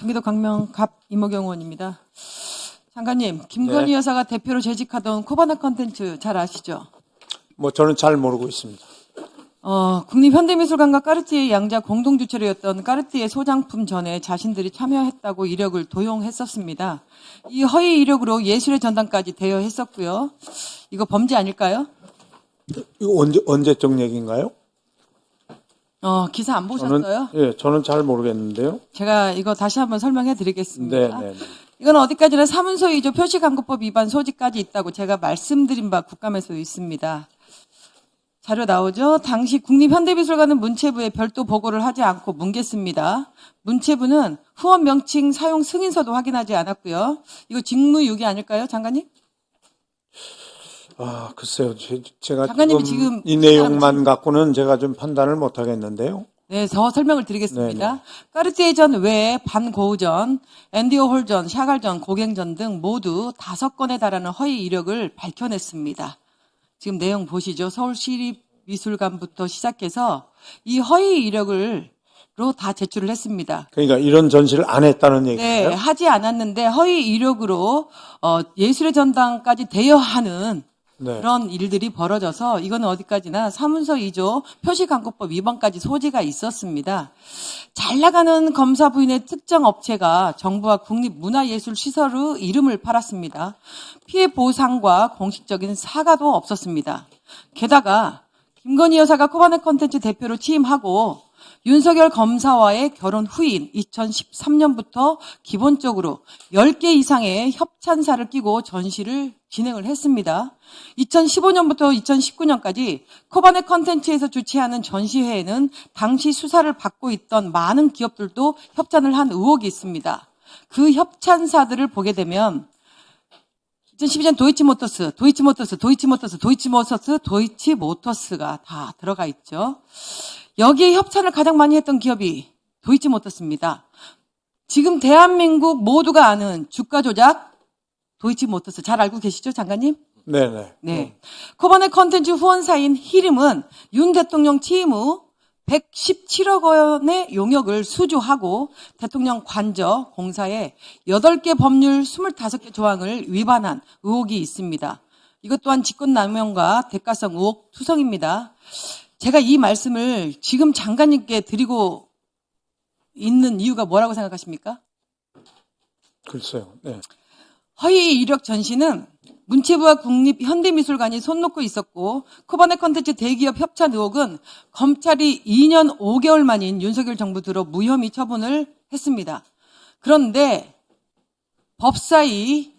경기도 광명 갑 이모경 의원입니다. 장관님, 김건희 네. 여사가 대표로 재직하던 코바나 컨텐츠 잘 아시죠? 저는 잘 모르고 있습니다. 국립현대미술관과 까르띠에 양자 공동 주최로였던 까르띠에 소장품 전에 자신들이 참여했다고 이력을 도용했었습니다. 이 허위 이력으로 예술의 전당까지 대여했었고요. 이거 범죄 아닐까요? 이거 언제적 얘기인가요? 기사 안 보셨어요? 저는 잘 모르겠는데요. 제가 이거 다시 한번 설명해 드리겠습니다. 네. 이건 어디까지나 사문서 위조 표시광고법 위반 소지까지 있다고 제가 말씀드린 바 국감에서 있습니다. 자료 나오죠? 당시 국립현대미술관은 문체부에 별도 보고를 하지 않고 뭉갰습니다. 문체부는 후원 명칭 사용 승인서도 확인하지 않았고요. 이거 직무유기 아닐까요, 장관님? 글쎄요. 제가 장관님이 지금 이 내용만 갖고는 제가 좀 판단을 못 하겠는데요. 네, 더 설명을 드리겠습니다. 네네. 까르띠에전 외에 반고우전, 앤디오홀전, 샤갈전, 고갱전 등 모두 5건에 달하는 허위 이력을 밝혀냈습니다. 지금 내용 보시죠. 서울시립미술관부터 시작해서 이 허위 이력으로 다 제출을 했습니다. 그러니까 이런 전시를 안 했다는 얘기예요? 네, 하지 않았는데 허위 이력으로 예술의 전당까지 대여하는 네. 그런 일들이 벌어져서 이거는 어디까지나 사문서 위조 표시광고법 위반까지 소지가 있었습니다. 잘 나가는 검사 부인의 특정 업체가 정부와 국립문화예술시설의 이름을 팔았습니다. 피해 보상과 공식적인 사과도 없었습니다. 게다가 김건희 여사가 코바나 컨텐츠 대표로 취임하고 윤석열 검사와의 결혼 후인 2013년부터 기본적으로 10개 이상의 협찬사를 끼고 전시를 진행을 했습니다. 2015년부터 2019년까지 코바나 컨텐츠에서 주최하는 전시회에는 당시 수사를 받고 있던 많은 기업들도 협찬을 한 의혹이 있습니다. 그 협찬사들을 보게 되면 2012년 도이치모터스가 다 들어가 있죠. 여기에 협찬을 가장 많이 했던 기업이 도이치모터스입니다. 지금 대한민국 모두가 아는 주가 조작 도이치모터스 잘 알고 계시죠, 장관님? 네네. 네. 코바나 컨텐츠 후원사인 히림은 윤 대통령 취임 후 117억 원의 용역을 수주하고 대통령 관저 공사에 8개 법률 25개 조항을 위반한 의혹이 있습니다. 이것 또한 직권남용과 대가성 의혹 투성입니다. 제가 이 말씀을 지금 장관님께 드리고 있는 이유가 뭐라고 생각하십니까? 글쎄요. 네. 허위 이력 전시는 문체부와 국립현대미술관이 손 놓고 있었고 코바나 컨텐츠 대기업 협찬 의혹은 검찰이 2년 5개월 만인 윤석열 정부 들어 무혐의 처분을 했습니다. 그런데 법사위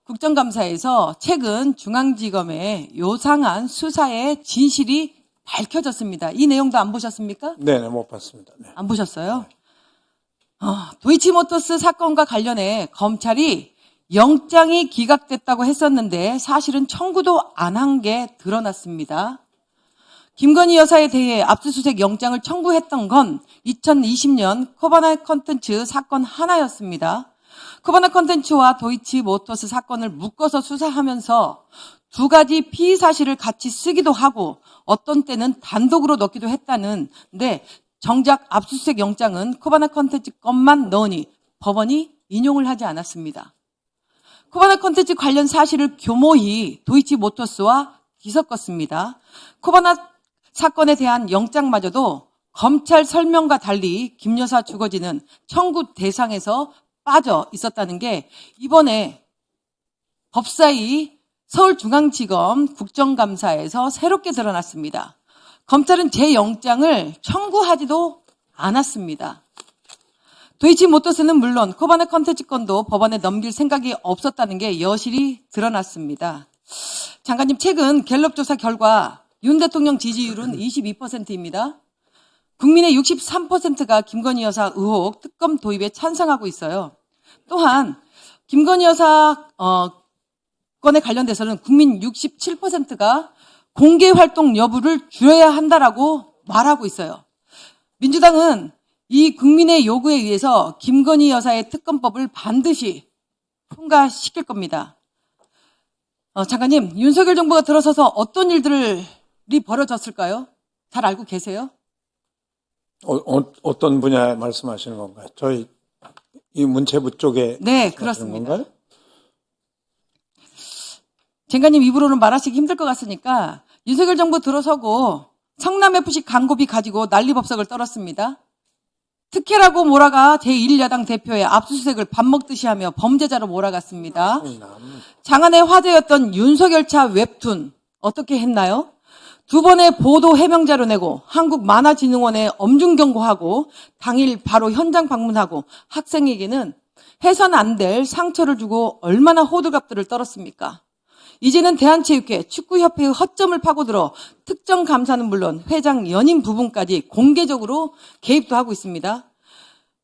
국정감사에서 최근 중앙지검의 요상한 수사의 진실이 밝혀졌습니다. 이 내용도 안 보셨습니까? 네네, 못 봤습니다. 네. 안 보셨어요? 도이치모터스 사건과 관련해 검찰이 영장이 기각됐다고 했었는데 사실은 청구도 안 한 게 드러났습니다. 김건희 여사에 대해 압수수색 영장을 청구했던 건 2020년 코바나 컨텐츠 사건 하나였습니다. 코바나 컨텐츠와 도이치모터스 사건을 묶어서 수사하면서 두 가지 피의 사실을 같이 쓰기도 하고 어떤 때는 단독으로 넣기도 했다는데 정작 압수수색 영장은 코바나 컨텐츠 것만 넣으니 법원이 인용을 하지 않았습니다. 코바나 컨텐츠 관련 사실을 교모히 도이치모터스와 뒤섞었습니다. 코바나 사건에 대한 영장마저도 검찰 설명과 달리 김 여사 주거지는 청구 대상에서 빠져 있었다는 게 이번에 법사위 서울중앙지검 국정감사에서 새롭게 드러났습니다. 검찰은 제 영장을 청구하지도 않았습니다. 도이치모터스는 물론 코바나 컨텐츠 건도 법원에 넘길 생각이 없었다는 게 여실히 드러났습니다. 장관님, 최근 갤럽 조사 결과 윤 대통령 지지율은 22%입니다. 국민의 63%가 김건희 여사 의혹 특검 도입에 찬성하고 있어요. 또한 김건희 여사 건에 관련돼서는 국민 67%가 공개 활동 여부를 줄여야 한다라고 말하고 있어요. 민주당은 이 국민의 요구에 의해서 김건희 여사의 특검법을 반드시 통과시킬 겁니다. 장관님, 윤석열 정부가 들어서서 어떤 일들이 벌어졌을까요? 잘 알고 계세요? 어떤 분야에 말씀하시는 건가요? 저희 이 문체부 쪽에 네, 하시는 그렇습니다. 건가요? 쟁가님 입으로는 말하시기 힘들 것 같으니까 윤석열 정부 들어서고 성남FC 광고비 가지고 난리법석을 떨었습니다. 특혜라고 몰아가 제1야당 대표의 압수수색을 밥 먹듯이 하며 범죄자로 몰아갔습니다. 장안의 화제였던 윤석열 차 웹툰 어떻게 했나요? 2번의 보도 해명자료 내고 한국만화진흥원에 엄중 경고하고 당일 바로 현장 방문하고 학생에게는 해선 안 될 상처를 주고 얼마나 호들갑들을 떨었습니까? 이제는 대한체육회, 축구협회의 허점을 파고들어 특정 감사는 물론 회장 연임 부분까지 공개적으로 개입도 하고 있습니다.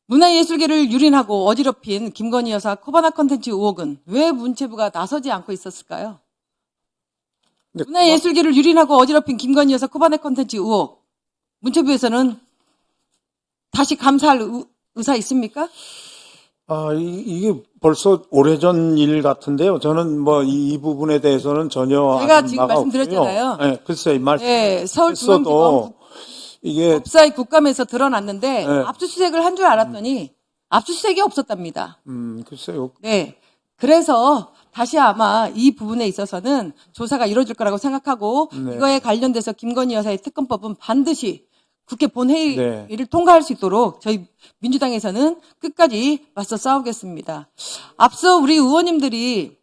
문화예술계를 유린하고 어지럽힌 김건희 여사 코바나 컨텐츠 의혹은 왜 문체부가 나서지 않고 있었을까요? 문화예술계를 유린하고 어지럽힌 김건희 여사 코바나 컨텐츠 의혹, 문체부에서는 다시 감사할 의사 있습니까? 이게 벌써 오래전 일 같은데요. 저는 뭐 이 부분에 대해서는 전혀 제가 아는 지금 바가 말씀드렸잖아요. 없고요. 네, 글쎄 이 말씀. 네, 서울중앙지검 이게 법사위 국감에서 드러났는데 네. 압수수색을 한 줄 알았더니 압수수색이 없었답니다. 글쎄요. 네. 그래서 다시 아마 이 부분에 있어서는 조사가 이루어질 거라고 생각하고 네. 이거에 관련돼서 김건희 여사의 특검법은 반드시 국회 본회의를 네. 통과할 수 있도록 저희 민주당에서는 끝까지 맞서 싸우겠습니다. 앞서 우리 의원님들이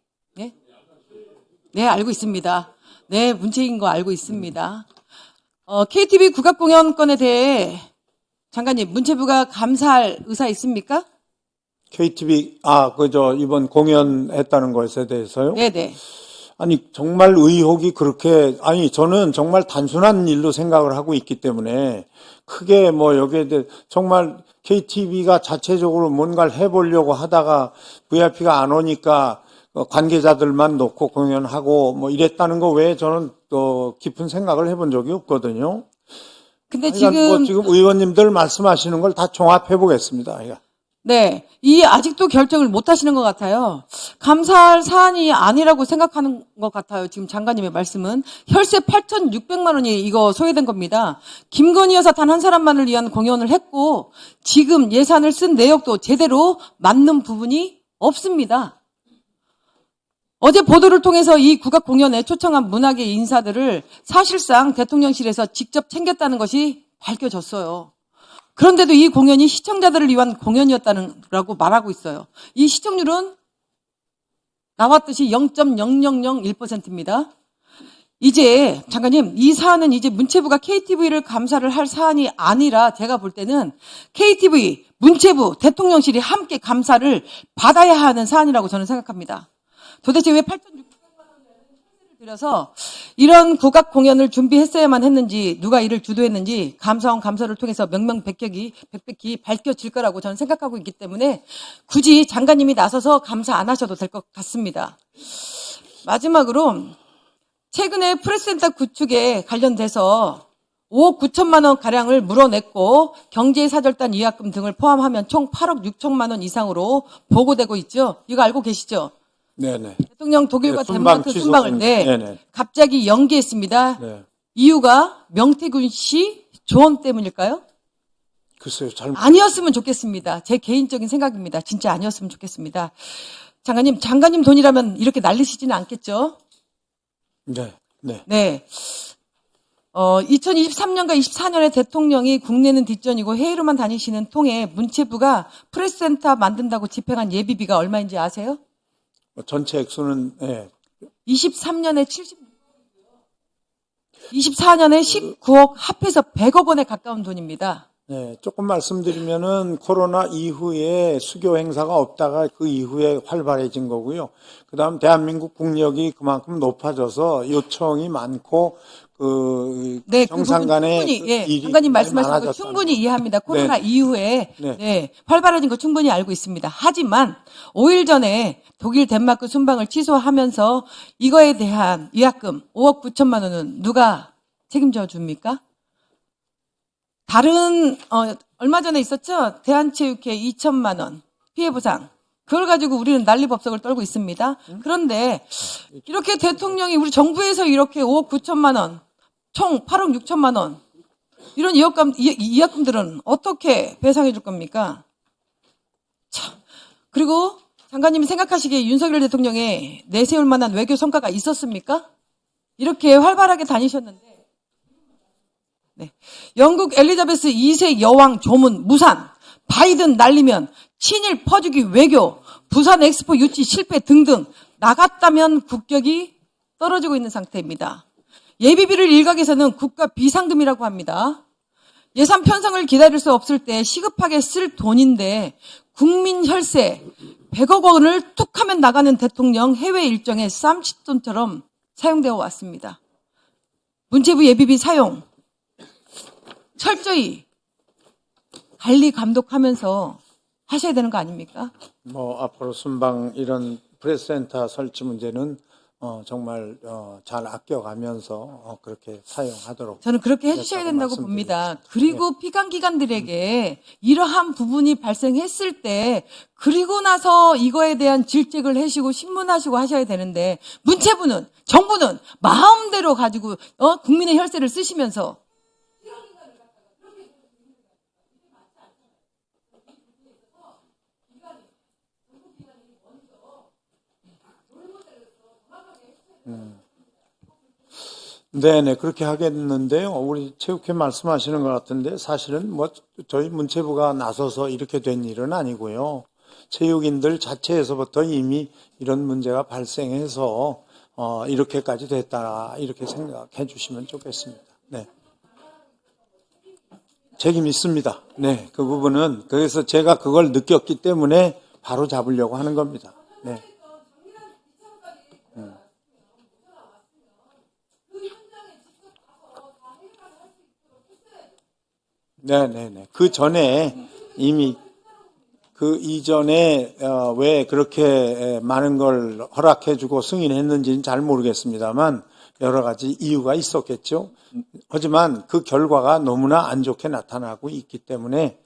네, 알고 있습니다. 네, 문체인 거 알고 있습니다. KTV 국악공연권에 대해 장관님, 문체부가 감사할 의사 있습니까? KTV 이번 공연했다는 것에 대해서요. 네네. 아니 정말 의혹이 그렇게 저는 정말 단순한 일로 생각을 하고 있기 때문에 크게 뭐 여기에 대해 정말 KTV가 자체적으로 뭔가를 해보려고 하다가 VIP가 안 오니까 관계자들만 놓고 공연하고 뭐 이랬다는 거 외에 저는 또 깊은 생각을 해본 적이 없거든요. 근데 지금 의원님들 말씀하시는 걸 다 종합해 보겠습니다. 네, 아직도 결정을 못 하시는 것 같아요. 감사할 사안이 아니라고 생각하는 것 같아요. 지금 장관님의 말씀은. 혈세 8,600만 원이 이거 소요된 겁니다. 김건희 여사 단 한 사람만을 위한 공연을 했고 지금 예산을 쓴 내역도 제대로 맞는 부분이 없습니다. 어제 보도를 통해서 이 국악 공연에 초청한 문화계 인사들을 사실상 대통령실에서 직접 챙겼다는 것이 밝혀졌어요. 그런데도 이 공연이 시청자들을 위한 공연이었다고 말하고 있어요. 이 시청률은 나왔듯이 0.0001%입니다. 이제 장관님, 이 사안은 이제 문체부가 KTV를 감사를 할 사안이 아니라 제가 볼 때는 KTV, 문체부, 대통령실이 함께 감사를 받아야 하는 사안이라고 저는 생각합니다. 도대체 왜 8,600만 원을 들여서 이런 국악 공연을 준비했어야만 했는지, 누가 이를 주도했는지 감사원 감사를 통해서 명명백백히 밝혀질 거라고 저는 생각하고 있기 때문에 굳이 장관님이 나서서 감사 안 하셔도 될 것 같습니다. 마지막으로 최근에 프레스센터 구축에 관련돼서 5억 9천만 원 가량을 물어냈고 경제사절단 위약금 등을 포함하면 총 8억 6천만 원 이상으로 보고되고 있죠. 이거 알고 계시죠? 네네. 대통령 독일과 네, 덴마크 순방을 네네. 갑자기 연기했습니다. 네. 이유가 명태균 씨 조언 때문일까요? 글쎄요, 아니었으면 좋겠습니다. 제 개인적인 생각입니다. 진짜 아니었으면 좋겠습니다. 장관님 돈이라면 이렇게 날리시지는 않겠죠? 네. 2023년과 24년에 대통령이 국내는 뒷전이고 해외로만 다니시는 통에 문체부가 프레스센터 만든다고 집행한 예비비가 얼마인지 아세요? 전체 액수는 23년에 76억, 24년에 19억, 합해서 100억 원에 가까운 돈입니다. 네, 조금 말씀드리면은 코로나 이후에 수교 행사가 없다가 그 이후에 활발해진 거고요. 그다음 대한민국 국력이 그만큼 높아져서 요청이 많고 네, 정상 간의 충분히, 장관님 말씀하신 거 충분히 이해합니다. 코로나 이후에 활발해진 거 충분히 알고 있습니다. 하지만 5일 전에 독일 덴마크 순방을 취소하면서 이거에 대한 위약금 5억 9천만 원은 누가 책임져 줍니까? 다른 얼마 전에 있었죠? 대한체육회 2천만 원 피해보상. 그걸 가지고 우리는 난리법석을 떨고 있습니다. 그런데 이렇게 대통령이 우리 정부에서 이렇게 5억 9천만 원, 총 8억 6천만 원 이런 위약금들은 어떻게 배상해 줄 겁니까? 참, 그리고 장관님이 생각하시기에 윤석열 대통령의 내세울 만한 외교 성과가 있었습니까? 이렇게 활발하게 다니셨는데, 네. 영국 엘리자베스 2세 여왕 조문 무산, 바이든 날리면 친일 퍼주기 외교, 부산 엑스포 유치 실패 등등 나갔다면 국격이 떨어지고 있는 상태입니다. 예비비를 일각에서는 국가 비상금이라고 합니다. 예산 편성을 기다릴 수 없을 때 시급하게 쓸 돈인데 국민 혈세 100억 원을 툭 하면 나가는 대통령 해외 일정에 쌈짓돈처럼 사용되어 왔습니다. 문체부 예비비 사용 철저히 관리 감독하면서 하셔야 되는 거 아닙니까? 뭐 앞으로 순방 이런 프레스센터 설치 문제는 정말 잘 아껴가면서 그렇게 사용하도록 저는 그렇게 해주셔야 된다고 봅니다. 그리고 네. 피감기관들에게 이러한 부분이 발생했을 때 그리고 나서 이거에 대한 질책을 하시고 신문하시고 하셔야 되는데 문체부는 정부는 마음대로 가지고 국민의 혈세를 쓰시면서 네네, 그렇게 하겠는데요. 우리 체육회 말씀하시는 것 같은데 사실은 뭐 저희 문체부가 나서서 이렇게 된 일은 아니고요. 체육인들 자체에서부터 이미 이런 문제가 발생해서 이렇게까지 됐다 이렇게 생각해 주시면 좋겠습니다. 네. 책임 있습니다. 네, 그 부분은 그래서 제가 그걸 느꼈기 때문에 바로 잡으려고 하는 겁니다. 네. 네네네. 그 전에 이미 그 이전에 왜 그렇게 많은 걸 허락해주고 승인했는지는 잘 모르겠습니다만 여러 가지 이유가 있었겠죠. 하지만 그 결과가 너무나 안 좋게 나타나고 있기 때문에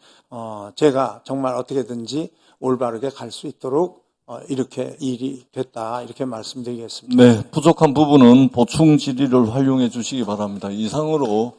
제가 정말 어떻게든지 올바르게 갈 수 있도록 이렇게 일이 됐다 이렇게 말씀드리겠습니다. 네, 부족한 부분은 보충 질의를 활용해 주시기 바랍니다. 이상으로